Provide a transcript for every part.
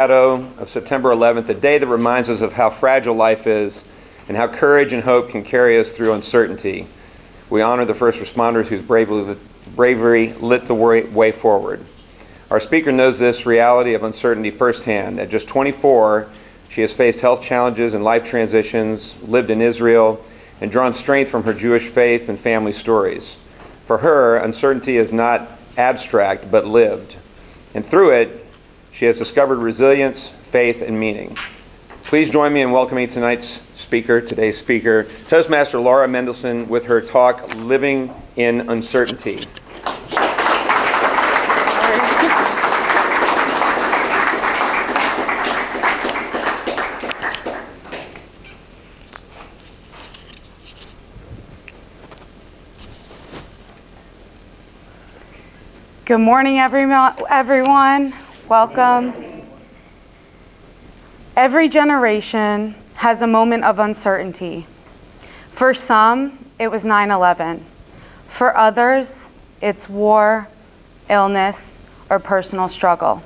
Shadow of September 11th, a day that reminds us of how fragile life is and how courage and hope can carry us through uncertainty. We honor the first responders whose bravery lit the way forward. Our speaker knows this reality of uncertainty firsthand. At just 24, she has faced health challenges and life transitions, lived in Israel, and drawn strength from her Jewish faith and family stories. For her, uncertainty is not abstract, but lived. And through it, she has discovered resilience, faith, and meaning. Please join me in welcoming today's speaker, Toastmaster Laura Mendelsohn, with her talk, Living in Uncertainty. Good morning, everyone. Welcome. Every generation has a moment of uncertainty. For some, it was 9/11. For others, it's war, illness, or personal struggle.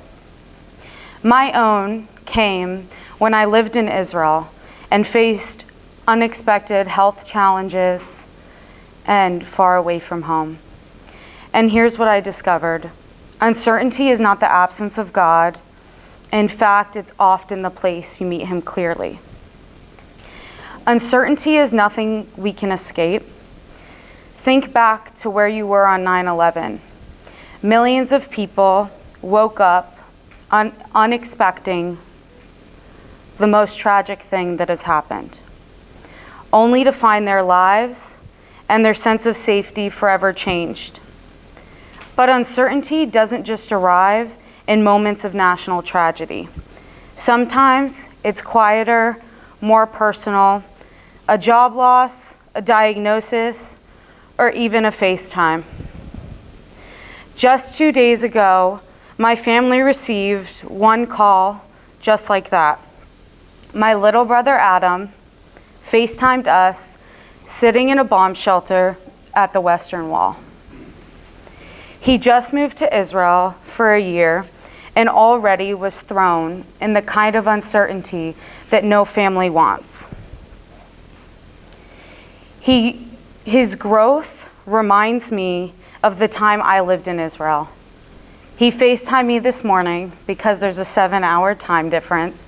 My own came when I lived in Israel and faced unexpected health challenges and far away from home. And here's what I discovered. Uncertainty is not the absence of God. In fact, it's often the place you meet him clearly. Uncertainty is nothing we can escape. Think back to where you were on 9/11. Millions of people woke up unexpecting the most tragic thing that has happened, only to find their lives and their sense of safety forever changed. But uncertainty doesn't just arrive in moments of national tragedy. Sometimes it's quieter, more personal, a job loss, a diagnosis, or even a FaceTime. Just 2 days ago, my family received one call just like that. My little brother Adam FaceTimed us sitting in a bomb shelter at the Western Wall. He just moved to Israel for a year and already was thrown in the kind of uncertainty that no family wants. His growth reminds me of the time I lived in Israel. He FaceTimed me this morning because there's a 7-hour time difference,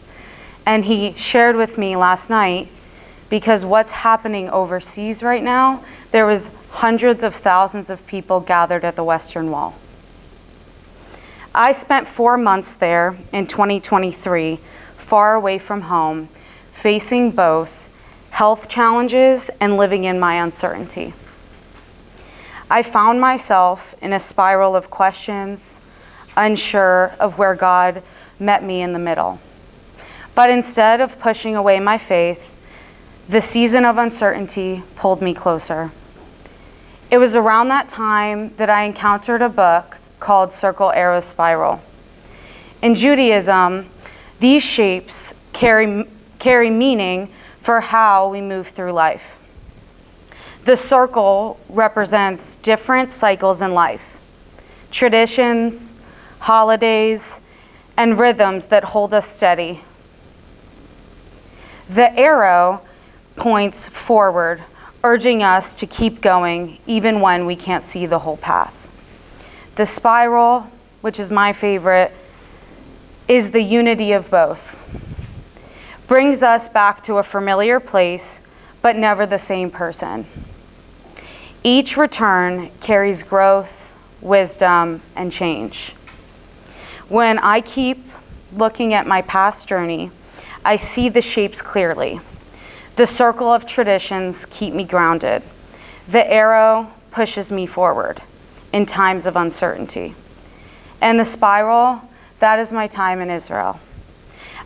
and he shared with me last night because what's happening overseas right now, there was hundreds of thousands of people gathered at the Western Wall. I spent 4 months there in 2023, far away from home, facing both health challenges and living in my uncertainty. I found myself in a spiral of questions, unsure of where God met me in the middle. But instead of pushing away my faith, the season of uncertainty pulled me closer. It was around that time that I encountered a book called Circle, Arrow, Spiral. In Judaism, these shapes carry meaning for how we move through life. The circle represents different cycles in life, traditions, holidays, and rhythms that hold us steady. The arrow points forward, urging us to keep going even when we can't see the whole path. The spiral, which is my favorite, is the unity of both. Brings us back to a familiar place, but never the same person. Each return carries growth, wisdom, and change. When I keep looking at my past journey, I see the shapes clearly. The circle of traditions keep me grounded. The arrow pushes me forward in times of uncertainty. And the spiral, that is my time in Israel.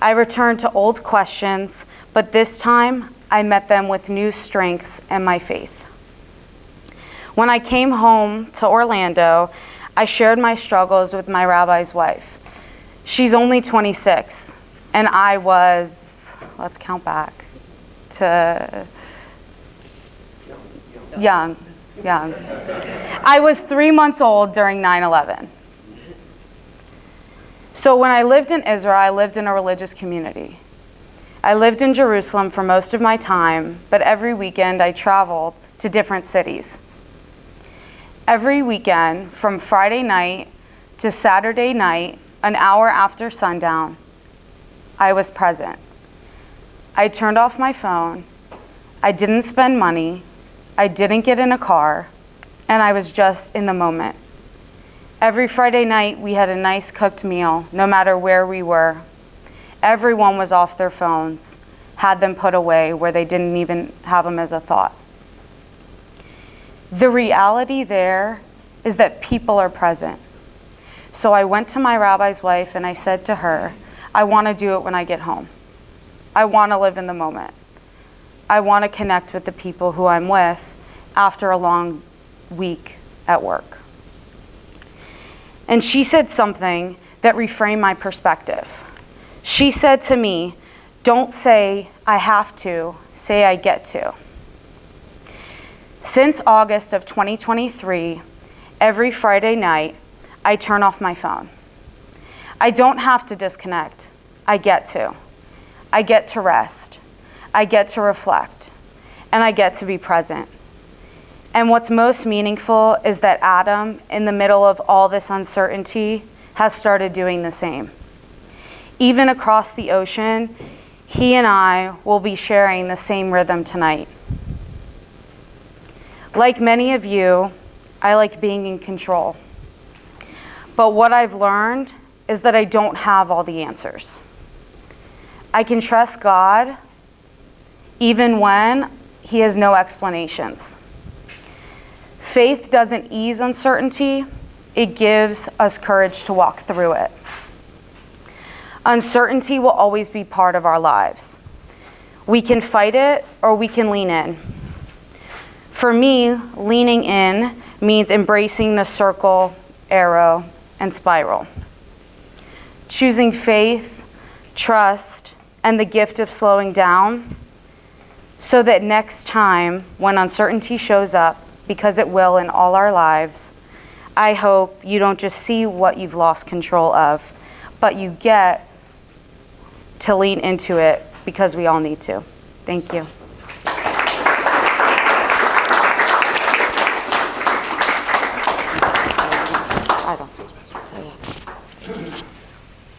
I returned to old questions, but this time I met them with new strengths and my faith. When I came home to Orlando, I shared my struggles with my rabbi's wife. She's only 26, and I was, let's count back, to young. I was 3 months old during 9/11. So when I lived in Israel, I lived in a religious community. I lived in Jerusalem for most of my time, but every weekend I traveled to different cities. Every weekend, from Friday night to Saturday night, an hour after sundown, I was present. I turned off my phone. I didn't spend money. I didn't get in a car, and I was just in the moment. Every Friday night, we had a nice cooked meal, no matter where we were. Everyone was off their phones, had them put away where they didn't even have them as a thought. The reality there is that people are present. So I went to my rabbi's wife and I said to her, I want to do it when I get home. I want to live in the moment. I want to connect with the people who I'm with after a long week at work. And she said something that reframed my perspective. She said to me, don't say I have to, say I get to. Since August of 2023, every Friday night, I turn off my phone. I don't have to disconnect. I get to. I get to rest. I get to reflect. And I get to be present. And what's most meaningful is that Adam, in the middle of all this uncertainty, has started doing the same. Even across the ocean, he and I will be sharing the same rhythm tonight. Like many of you, I like being in control. But what I've learned is that I don't have all the answers. I can trust God even when he has no explanations. Faith doesn't ease uncertainty, it gives us courage to walk through it. Uncertainty will always be part of our lives. We can fight it or we can lean in. For me, leaning in means embracing the circle, arrow, and spiral. Choosing faith, trust, and the gift of slowing down so that next time when uncertainty shows up, because it will in all our lives, I hope you don't just see what you've lost control of, but you get to lean into it because we all need to. Thank you.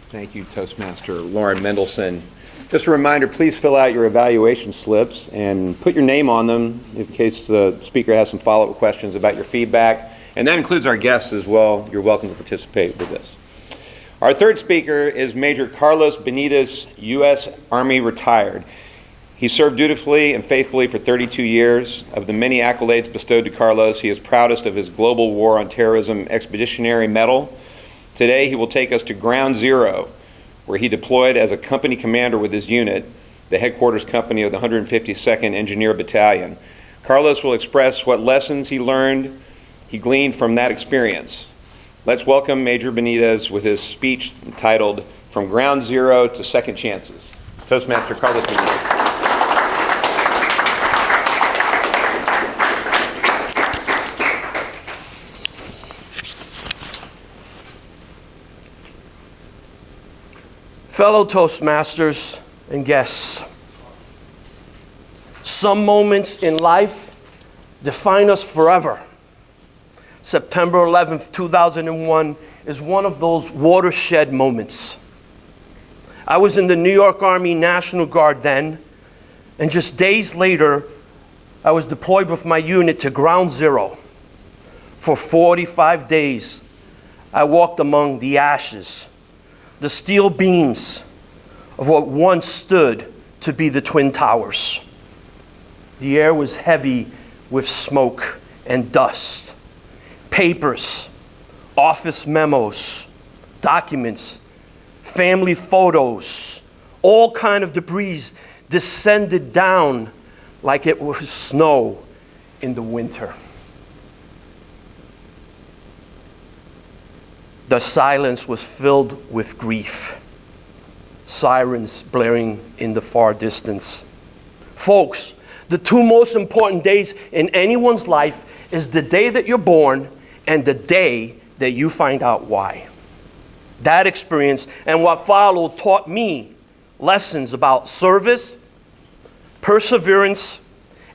Thank you, Toastmaster Lauren Mendelsohn. Just a reminder, please fill out your evaluation slips and put your name on them in case the speaker has some follow-up questions about your feedback. And that includes our guests as well. You're welcome to participate with this. Our third speaker is Major Carlos Benetiz, U.S. Army retired. He served dutifully and faithfully for 32 years. Of the many accolades bestowed to Carlos, he is proudest of his Global War on Terrorism Expeditionary Medal. Today, he will take us to Ground Zero, where he deployed as a company commander with his unit, the headquarters company of the 152nd Engineer Battalion. Carlos will express what lessons he gleaned from that experience. Let's welcome Major Benetiz with his speech entitled From Ground Zero to Second Chances. Toastmaster Carlos Benetiz. Fellow Toastmasters and guests, some moments in life define us forever. September 11th, 2001 is one of those watershed moments. I was in the New York Army National Guard then, and just days later, I was deployed with my unit to Ground Zero. For 45 days, I walked among the ashes, the steel beams of what once stood to be the Twin Towers. The air was heavy with smoke and dust. Papers, office memos, documents, family photos, all kind of debris descended down like it was snow in the winter. The silence was filled with grief. Sirens blaring in the far distance. Folks, the two most important days in anyone's life is the day that you're born and the day that you find out why. That experience and what followed taught me lessons about service, perseverance,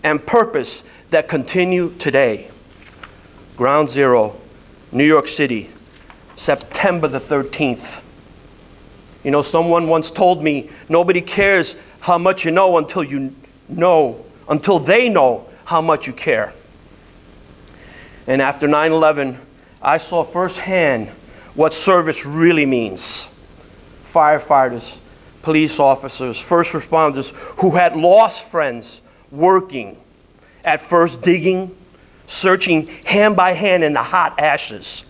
and purpose that continue today. Ground Zero, New York City, September the 13th. You know, someone once told me, nobody cares how much you know until they know how much you care. And after 9/11, I saw firsthand what service really means. Firefighters, police officers, first responders who had lost friends working, at first digging, searching hand by hand in the hot ashes.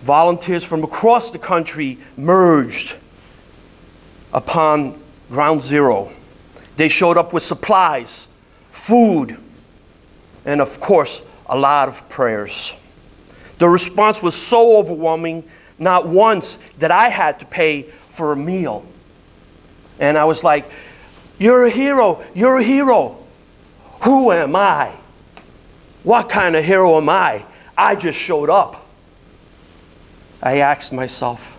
Volunteers from across the country merged upon Ground Zero. They showed up with supplies, food, and of course, a lot of prayers. The response was so overwhelming, not once that I had to pay for a meal. And I was like, "You're a hero, you're a hero." Who am I? What kind of hero am I? I just showed up. I asked myself.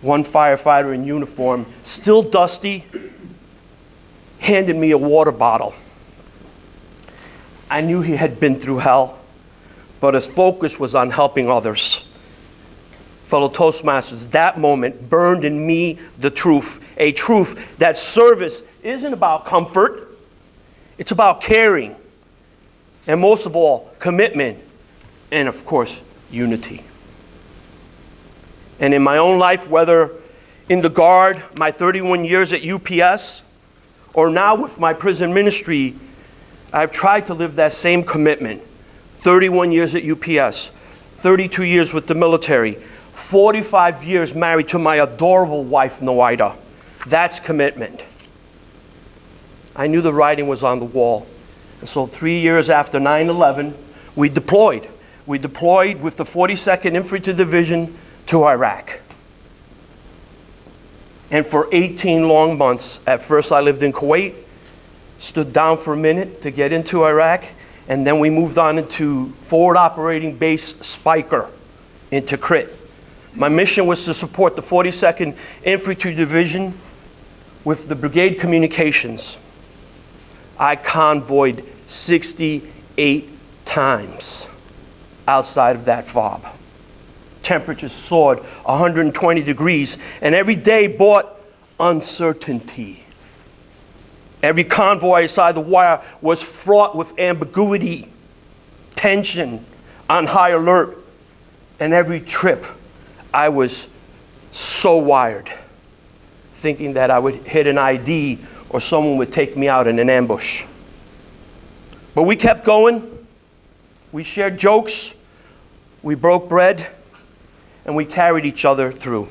One firefighter in uniform, still dusty, handed me a water bottle. I knew he had been through hell, but his focus was on helping others. Fellow Toastmasters, that moment burned in me the truth, a truth that service isn't about comfort, it's about caring, and most of all, commitment, and of course, unity. And in my own life, whether in the Guard, my 31 years at UPS, or now with my prison ministry, I've tried to live that same commitment. 31 years at UPS, 32 years with the military, 45 years married to my adorable wife, Noida. That's commitment. I knew the writing was on the wall. And so 3 years after 9/11, we deployed. We deployed with the 42nd Infantry Division to Iraq. And for 18 long months, at first I lived in Kuwait, stood down for a minute to get into Iraq, and then we moved on into Forward Operating Base Spiker in Tikrit. My mission was to support the 42nd Infantry Division with the brigade communications. I convoyed 68 times outside of that FOB. Temperatures soared 120 degrees, and every day brought uncertainty. Every convoy inside the wire was fraught with ambiguity, tension, on high alert, and every trip I was so wired, thinking that I would hit an ID or someone would take me out in an ambush. But we kept going. We shared jokes. We broke bread. And we carried each other through.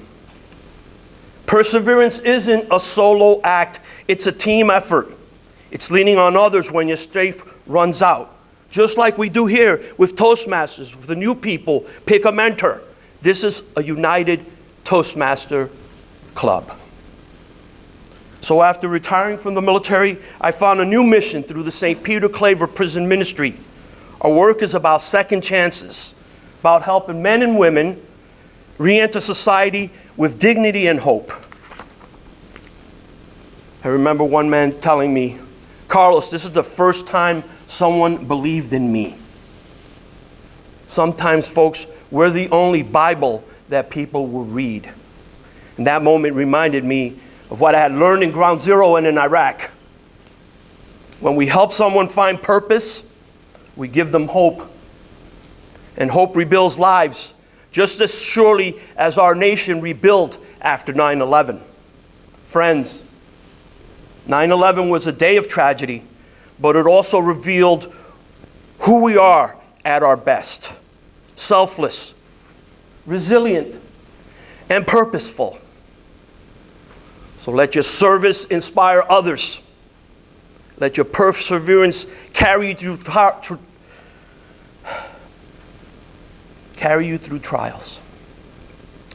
Perseverance isn't a solo act. It's a team effort. It's leaning on others when your strength runs out. Just like we do here with Toastmasters, with the new people, pick a mentor. This is a united Toastmaster club. So after retiring from the military, I found a new mission through the St. Peter Claver Prison Ministry. Our work is about second chances, about helping men and women re-enter society with dignity and hope. I remember one man telling me, "Carlos, this is the first time someone believed in me." Sometimes, folks, we're the only Bible that people will read. And that moment reminded me of what I had learned in Ground Zero and in Iraq. When we help someone find purpose, we give them hope. And hope rebuilds lives, just as surely as our nation rebuilt after 9/11. Friends, 9/11 was a day of tragedy, but it also revealed who we are at our best: selfless, resilient, and purposeful. So let your service inspire others. Let your perseverance carry you through trials.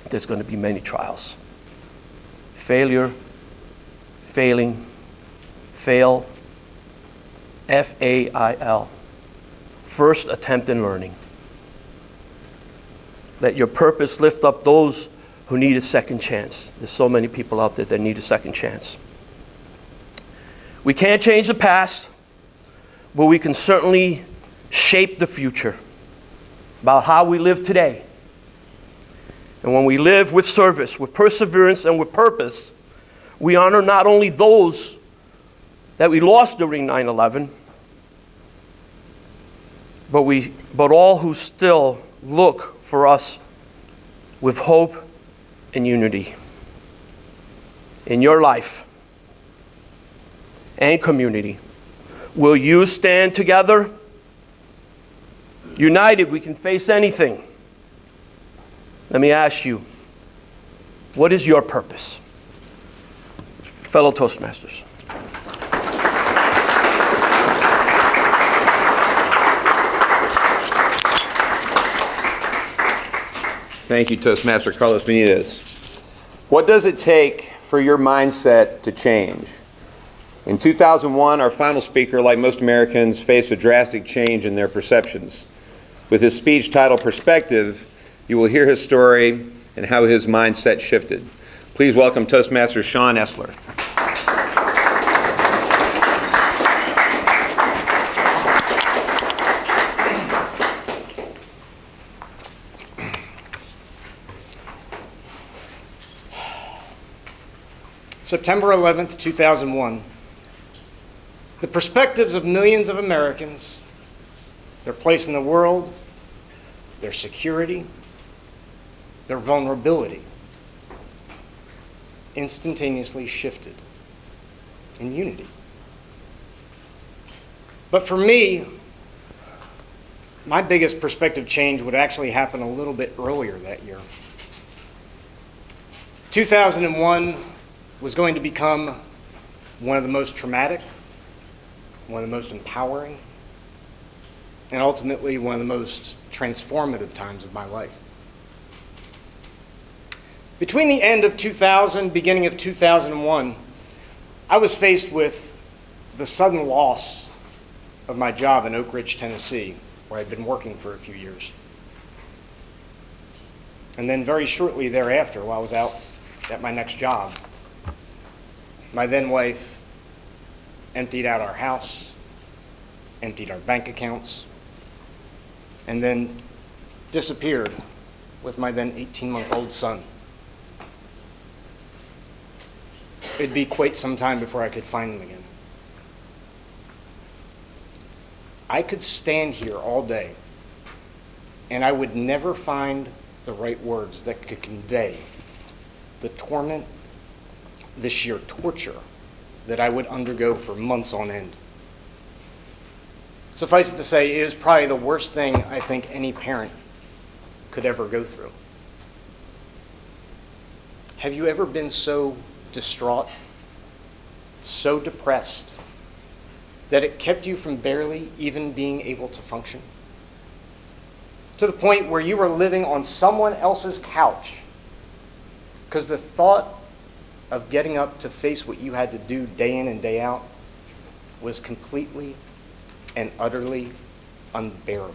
There's going to be many trials. Failure, failing, fail, F-A-I-L. First attempt in learning. Let your purpose lift up those who need a second chance. There's so many people out there that need a second chance. We can't change the past, but we can certainly shape the future about how we live today. And when we live with service, with perseverance, and with purpose, we honor not only those that we lost during 9/11, but all who still look for us with hope and unity in your life and community. Will you stand together? United, we can face anything. Let me ask you, what is your purpose? Fellow Toastmasters. Thank you, Toastmaster Carlos Benetiz. What does it take for your mindset to change? In 2001, our final speaker, like most Americans, faced a drastic change in their perceptions. With his speech titled Perspective, you will hear his story and how his mindset shifted. Please welcome Toastmaster Sean Esler. September 11th, 2001. The perspectives of millions of Americans, their place in the world, their security, their vulnerability, instantaneously shifted in unity. But for me, my biggest perspective change would actually happen a little bit earlier that year. 2001 was going to become one of the most traumatic, one of the most empowering, and ultimately one of the most transformative times of my life. Between the end of 2000, beginning of 2001, I was faced with the sudden loss of my job in Oak Ridge, Tennessee, where I'd been working for a few years. And then very shortly thereafter, while I was out at my next job, my then wife emptied out our house, emptied our bank accounts, and then disappeared with my then 18-month-old son. It'd be quite some time before I could find them again. I could stand here all day, and I would never find the right words that could convey the torment, the sheer torture that I would undergo for months on end. Suffice it to say, it was probably the worst thing I think any parent could ever go through. Have you ever been so distraught, so depressed, that it kept you from barely even being able to function? To the point where you were living on someone else's couch because the thought of getting up to face what you had to do day in and day out was completely and utterly unbearable.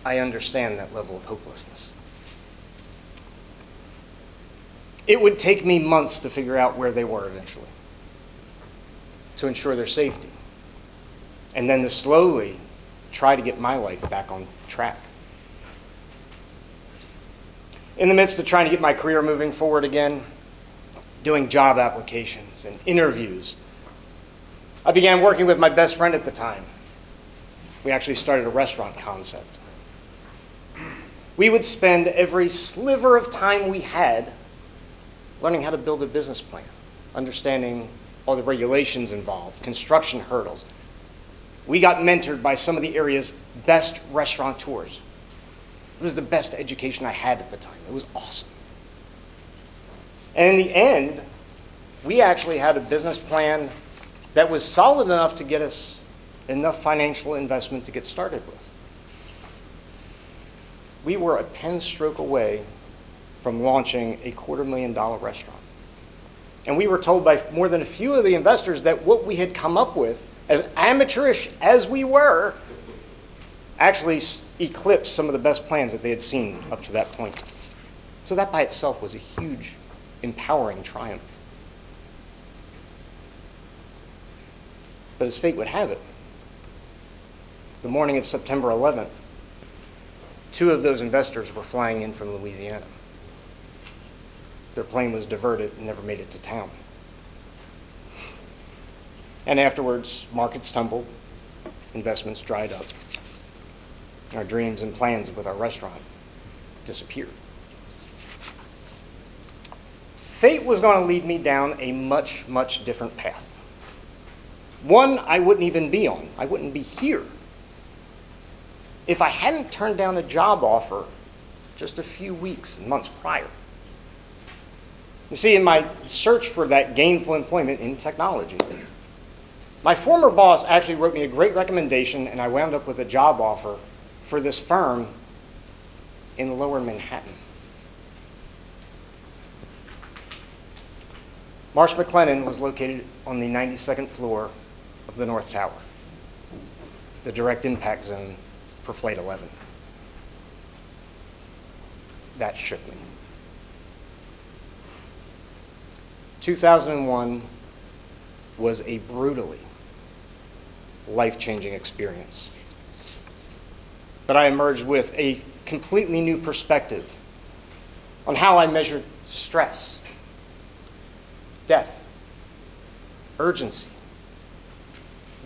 I understand that level of hopelessness. It would take me months to figure out where they were eventually, to ensure their safety, and then to slowly try to get my life back on track. In the midst of trying to get my career moving forward again, doing job applications and interviews, I began working with my best friend at the time. We actually started a restaurant concept. We would spend every sliver of time we had learning how to build a business plan, understanding all the regulations involved, construction hurdles. We got mentored by some of the area's best restaurateurs. It was the best education I had at the time. It was awesome. And in the end, we actually had a business plan that was solid enough to get us enough financial investment to get started with. We were a pen stroke away from launching a $250,000 restaurant. And we were told by more than a few of the investors that what we had come up with, as amateurish as we were, actually eclipsed some of the best plans that they had seen up to that point. So that by itself was a huge, empowering triumph. But as fate would have it, the morning of September 11th, 2 of those investors were flying in from Louisiana. Their plane was diverted and never made it to town. And afterwards, markets tumbled, investments dried up. Our dreams and plans with our restaurant disappeared. Fate was going to lead me down a much, much different path. One I wouldn't even be on. I wouldn't be here if I hadn't turned down a job offer just a few weeks and months prior. You see, in my search for that gainful employment in technology, my former boss actually wrote me a great recommendation, and I wound up with a job offer for this firm in Lower Manhattan. Marsh McLennan was located on the 92nd floor of the North Tower, the direct impact zone for Flight 11. That shook me. 2001 was a brutally life-changing experience. But I emerged with a completely new perspective on how I measured stress, death, urgency,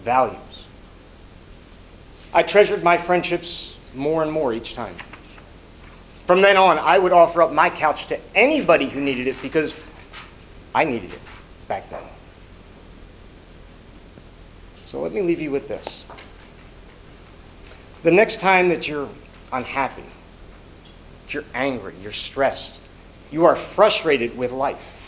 values. I treasured my friendships more and more each time. From then on, I would offer up my couch to anybody who needed it because I needed it back then. So let me leave you with this. The next time that you're unhappy, that you're angry, you're stressed, you are frustrated with life,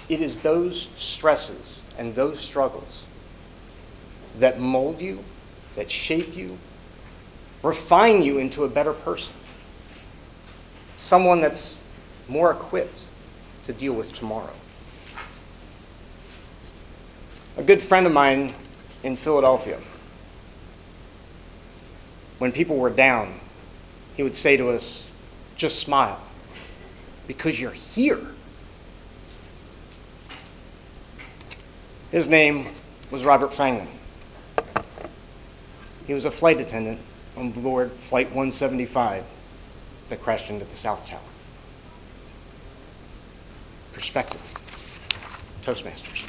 it is those stresses and those struggles that mold you, that shape you, refine you into a better person. Someone that's more equipped to deal with tomorrow. A good friend of mine in Philadelphia, when people were down, he would say to us, just smile, because you're here. His name was Robert Fangman. He was a flight attendant on board Flight 175 that crashed into the South Tower. Perspective. Toastmasters.